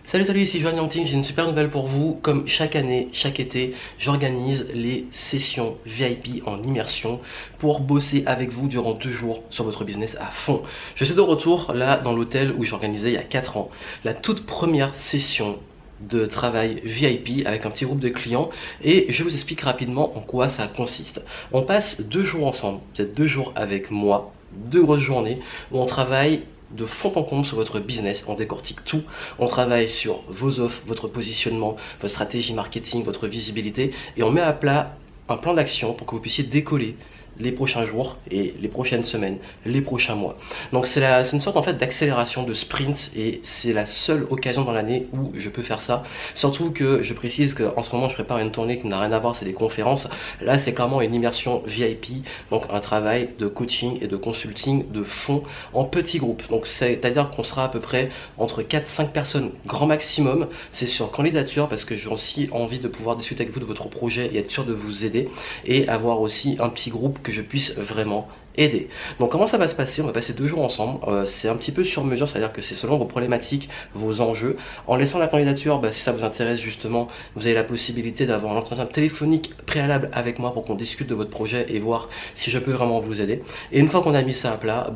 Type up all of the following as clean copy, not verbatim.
Salut, ici Joanne Yangting, j'ai une super nouvelle pour vous. Comme chaque année, chaque été, j'organise les sessions VIP en immersion pour bosser avec vous durant 2 jours sur votre business à fond. Je suis de retour là dans l'hôtel où j'organisais il y a 4 ans la toute première session de travail VIP avec un petit groupe de clients et je vous explique rapidement en quoi ça consiste. On passe 2 jours ensemble, peut-être 2 jours avec moi, 2 grosses journées où on travaille de fond en comble sur votre business, on décortique tout, on travaille sur vos offres, votre positionnement, votre stratégie marketing, votre visibilité et on met à plat un plan d'action pour que vous puissiez décoller les prochains jours et les prochaines semaines, les prochains mois. Donc c'est une sorte en fait d'accélération de sprint et c'est la seule occasion dans l'année où je peux faire ça. Surtout que je précise qu'en ce moment je prépare une tournée qui n'a rien à voir, c'est des conférences. Là c'est clairement une immersion VIP, donc un travail de coaching et de consulting de fond en petits groupes. Donc c'est-à-dire qu'on sera à peu près entre 4-5 personnes grand maximum. C'est sur candidature parce que j'ai aussi envie de pouvoir discuter avec vous de votre projet et être sûr de vous aider et avoir aussi un petit groupe que je puisse vraiment aider. Donc comment ça va se passer? On va passer 2 jours ensemble, c'est un petit peu sur mesure, c'est à dire que c'est selon vos problématiques, vos enjeux. En laissant la candidature, si ça vous intéresse justement, vous avez la possibilité d'avoir un entretien téléphonique préalable avec moi pour qu'on discute de votre projet et voir si je peux vraiment vous aider. Et une fois qu'on a mis ça à plat,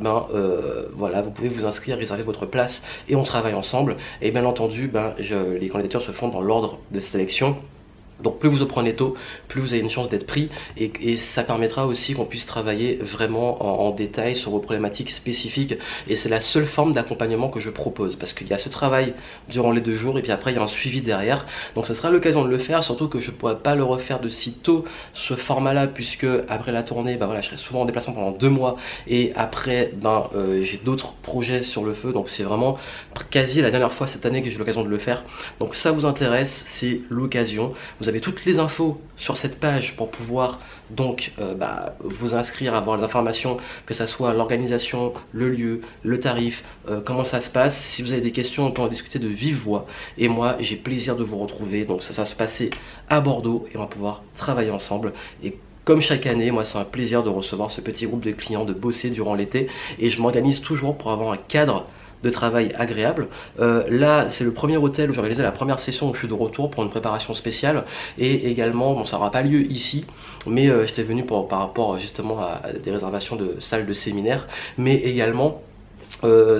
voilà, vous pouvez vous inscrire, réserver votre place et on travaille ensemble. Et bien entendu, les candidatures se font dans l'ordre de sélection. Donc plus vous en prenez tôt, plus vous avez une chance d'être pris et ça permettra aussi qu'on puisse travailler vraiment en détail sur vos problématiques spécifiques et c'est la seule forme d'accompagnement que je propose parce qu'il y a ce travail durant les 2 jours et puis après il y a un suivi derrière. Donc ce sera l'occasion de le faire, surtout que je ne pourrai pas le refaire de si tôt ce format là puisque après la tournée, je serai souvent en déplacement pendant 2 mois et après j'ai d'autres projets sur le feu donc c'est vraiment quasi la dernière fois cette année que j'ai l'occasion de le faire. Donc ça vous intéresse, c'est l'occasion. Vous avez toutes les infos sur cette page pour pouvoir donc vous inscrire, avoir les informations, que ça soit l'organisation, le lieu, le tarif, comment ça se passe. Si vous avez des questions, on peut en discuter de vive voix. Et moi, j'ai plaisir de vous retrouver. Donc ça va se passer à Bordeaux et on va pouvoir travailler ensemble. Et comme chaque année, moi c'est un plaisir de recevoir ce petit groupe de clients, de bosser durant l'été. Et je m'organise toujours pour avoir un cadre de travail agréable. Là, c'est le premier hôtel où j'ai organisé la première session où je suis de retour pour une préparation spéciale et également, ça n'aura pas lieu ici, mais j'étais venu par rapport justement à des réservations de salles de séminaire, mais également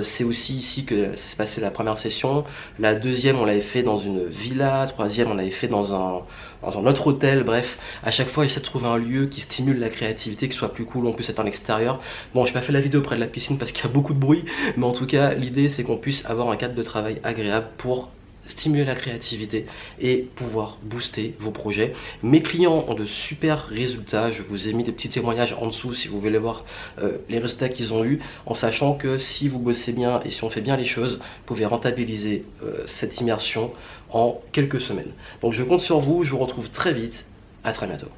c'est aussi ici que ça s'est passé la première session. La deuxième, on l'avait fait dans une villa. Troisième, on l'avait fait dans un autre hôtel. Bref, à chaque fois, j'essaie de trouver un lieu qui stimule la créativité, qui soit plus cool. On puisse être en extérieur. Bon, j'ai pas fait la vidéo près de la piscine parce qu'il y a beaucoup de bruit. Mais en tout cas, l'idée, c'est qu'on puisse avoir un cadre de travail agréable pour stimuler la créativité et pouvoir booster vos projets. Mes clients ont de super résultats, je vous ai mis des petits témoignages en dessous si vous voulez voir les résultats qu'ils ont eu, en sachant que si vous bossez bien et si on fait bien les choses, vous pouvez rentabiliser cette immersion en quelques semaines. Donc je compte sur vous, je vous retrouve très vite, à très bientôt.